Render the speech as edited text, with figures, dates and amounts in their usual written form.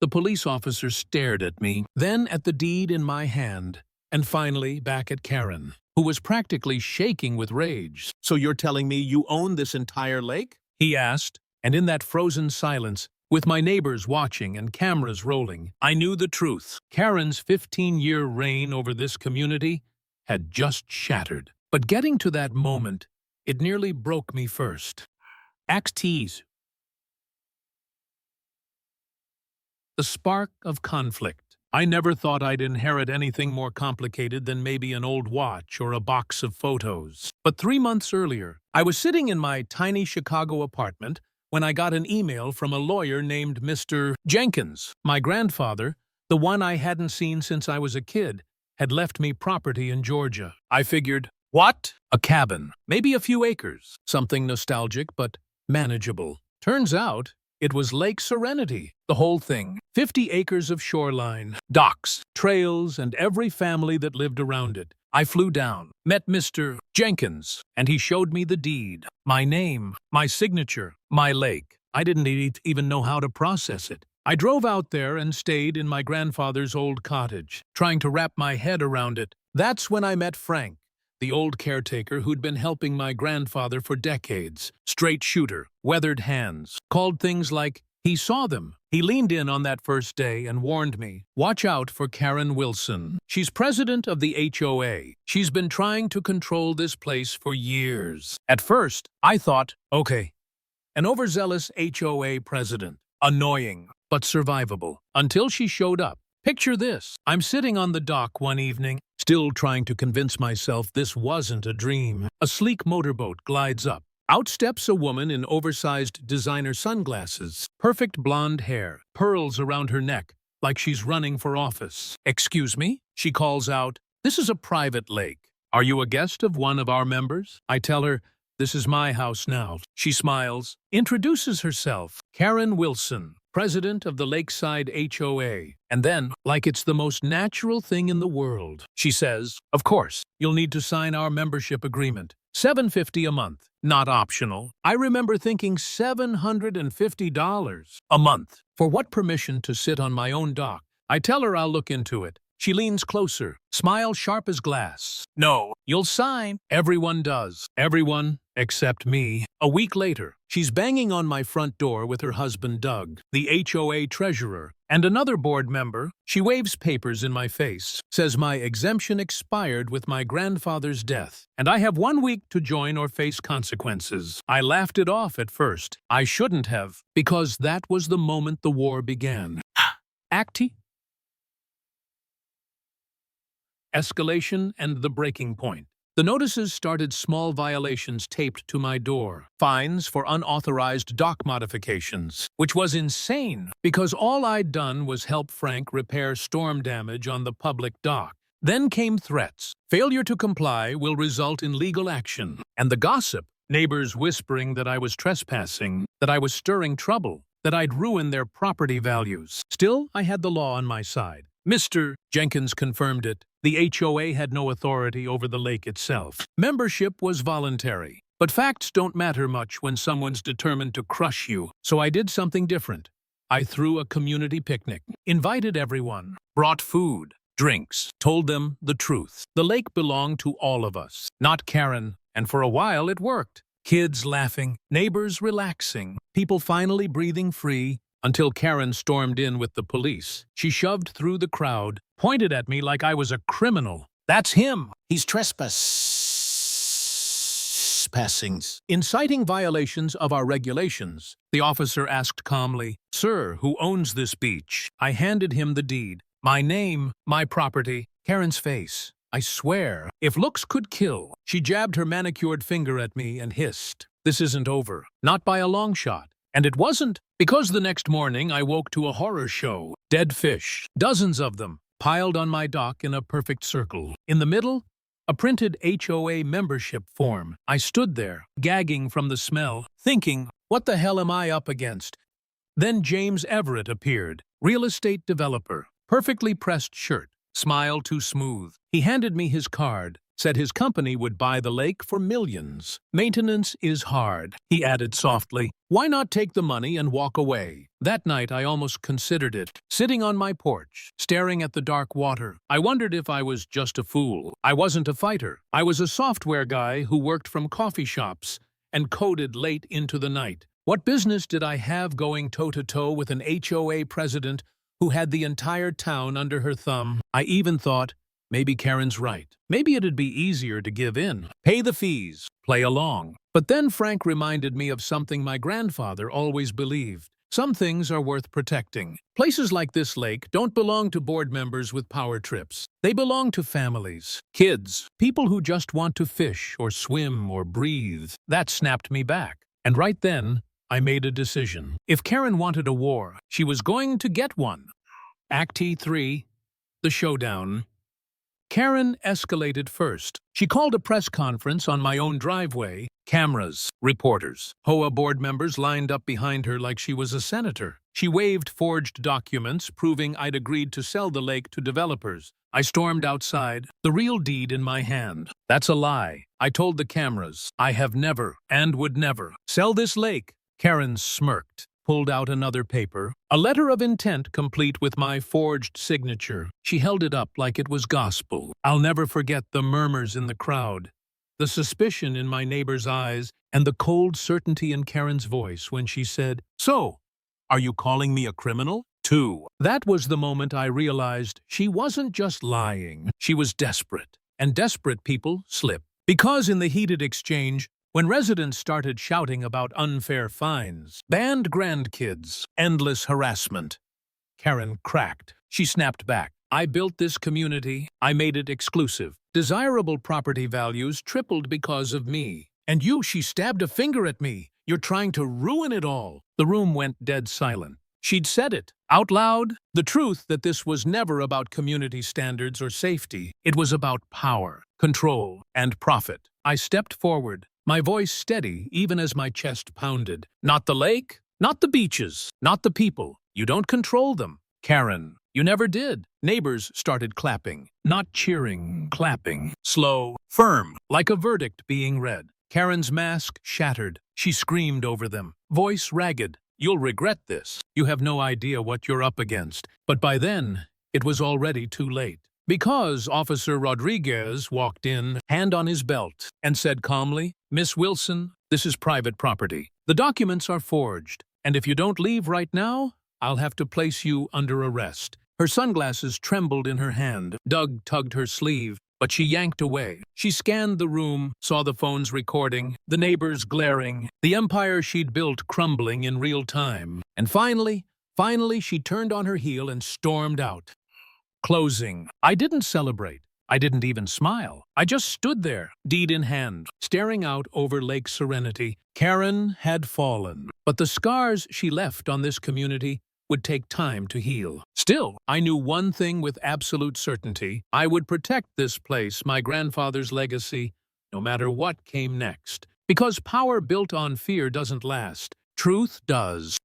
The police officer stared at me, then at the deed in my hand, and finally back at Karen, who was practically shaking with rage. So you're telling me you own this entire lake? He asked, and in that frozen silence, with my neighbors watching and cameras rolling, I knew the truth. Karen's 15-year reign over this community had just shattered. But getting to that moment, it nearly broke me first. Acts. The spark of conflict. I never thought I'd inherit anything more complicated than maybe an old watch or a box of photos. But 3 months earlier, I was sitting in my tiny Chicago apartment when I got an email from a lawyer named Mr. Jenkins. My grandfather, the one I hadn't seen since I was a kid, had left me property in Georgia. I figured, what? A cabin, maybe a few acres, something nostalgic but manageable. Turns out, it was Lake Serenity, the whole thing. 50 acres of shoreline, docks, trails, and every family that lived around it. I flew down, met Mr. Jenkins, and he showed me the deed. My name, my signature, my lake. I didn't even know how to process it. I drove out there and stayed in my grandfather's old cottage, trying to wrap my head around it. That's when I met Frank, the old caretaker who'd been helping my grandfather for decades. Straight shooter, weathered hands, called things like, he saw them. He leaned in on that first day and warned me, watch out for Karen Wilson. She's president of the HOA. She's been trying to control this place for years. At first, I thought, okay, an overzealous HOA president. Annoying, but survivable. Until she showed up. Picture this. I'm sitting on the dock one evening, still trying to convince myself this wasn't a dream. A sleek motorboat glides up. Out steps a woman in oversized designer sunglasses, perfect blonde hair, pearls around her neck, like she's running for office. Excuse me? She calls out, this is a private lake. Are you a guest of one of our members? I tell her, this is my house now. She smiles, introduces herself, Karen Wilson, president of the Lakeside HOA. And then, like it's the most natural thing in the world, she says, of course, you'll need to sign our membership agreement. $750 a month, not optional. I remember thinking $750 a month. For what permission to sit on my own dock? I tell her I'll look into it. She leans closer, smile sharp as glass. No, you'll sign. Everyone does. Everyone except me. A week later, she's banging on my front door with her husband Doug, the HOA treasurer, and another board member. She waves papers in my face, says my exemption expired with my grandfather's death, and I have 1 week to join or face consequences. I laughed it off at first. I shouldn't have, because that was the moment the war began. Acti? Escalation and the breaking point. The notices started small violations taped to my door, fines for unauthorized dock modifications, which was insane because all I'd done was help Frank repair storm damage on the public dock. Then came threats. Failure to comply will result in legal action. And the gossip, neighbors whispering that I was trespassing, that I was stirring trouble, that I'd ruin their property values. Still, I had the law on my side. Mr. Jenkins confirmed it. The HOA had no authority over the lake itself. Membership was voluntary. But facts don't matter much when someone's determined to crush you. So I did something different. I threw a community picnic, invited everyone, brought food, drinks, told them the truth. The lake belonged to all of us, not Karen, and for a while it worked. Kids laughing, neighbors relaxing, people finally breathing free, until Karen stormed in with the police. She shoved through the crowd, pointed at me like I was a criminal. That's him. He's trespassing. Inciting violations of our regulations. The officer asked calmly, Sir, who owns this beach? I handed him the deed. My name, my property, Karen's face. I swear, if looks could kill. She jabbed her manicured finger at me and hissed. This isn't over. Not by a long shot. And it wasn't, because the next morning I woke to a horror show. Dead fish, dozens of them, piled on my dock in a perfect circle. In the middle, a printed HOA membership form. I stood there, gagging from the smell, thinking, what the hell am I up against? Then James Everett appeared, real estate developer, perfectly pressed shirt, smile too smooth. He handed me his card. said his company would buy the lake for millions. Maintenance is hard, he added softly. Why not take the money and walk away? That night I almost considered it. Sitting on my porch, staring at the dark water, I wondered if I was just a fool. I wasn't a fighter. I was a software guy who worked from coffee shops and coded late into the night. What business did I have going toe-to-toe with an HOA president who had the entire town under her thumb? I even thought, maybe Karen's right. Maybe it'd be easier to give in. Pay the fees. Play along. But then Frank reminded me of something my grandfather always believed. Some things are worth protecting. Places like this lake don't belong to board members with power trips. They belong to families, kids, people who just want to fish or swim or breathe. That snapped me back. And right then, I made a decision. If Karen wanted a war, she was going to get one. Act 3, the showdown. Karen escalated first. She called a press conference on my own driveway. Cameras, reporters, HOA board members lined up behind her like she was a senator. She waved forged documents proving I'd agreed to sell the lake to developers. I stormed outside, the real deed in my hand. That's a lie. I told the cameras, I have never and would never sell this lake. Karen smirked, pulled out another paper, a letter of intent complete with my forged signature. She held it up like it was gospel. I'll never forget the murmurs in the crowd, the suspicion in my neighbor's eyes, and the cold certainty in Karen's voice when she said, "So, are you calling me a criminal?" 2. That was the moment I realized she wasn't just lying. She was desperate. And desperate people slip. Because in the heated exchange, when residents started shouting about unfair fines, banned grandkids, endless harassment, Karen cracked. She snapped back. I built this community. I made it exclusive. Desirable property values tripled because of me. And you, she stabbed a finger at me. You're trying to ruin it all. The room went dead silent. She'd said it, out loud, the truth that this was never about community standards or safety. It was about power, control, and profit. I stepped forward, my voice steady even as my chest pounded. Not the lake, not the beaches, not the people. You don't control them. Karen, you never did. Neighbors started clapping. Not cheering, clapping. Slow, firm, like a verdict being read. Karen's mask shattered. She screamed over them, voice ragged. You'll regret this. You have no idea what you're up against. But by then, it was already too late. Because Officer Rodriguez walked in, hand on his belt, and said calmly, "Miss Wilson, this is private property. The documents are forged, and if you don't leave right now, I'll have to place you under arrest." Her sunglasses trembled in her hand. Doug tugged her sleeve, but she yanked away. She scanned the room, saw the phones recording, the neighbors glaring, the empire she'd built crumbling in real time. And finally, she turned on her heel and stormed out. Closing. I didn't celebrate. I didn't even smile. I just stood there, deed in hand, staring out over Lake Serenity. Karen had fallen, but the scars she left on this community would take time to heal. Still, I knew one thing with absolute certainty. I would protect this place, my grandfather's legacy, no matter what came next. Because power built on fear doesn't last. Truth does.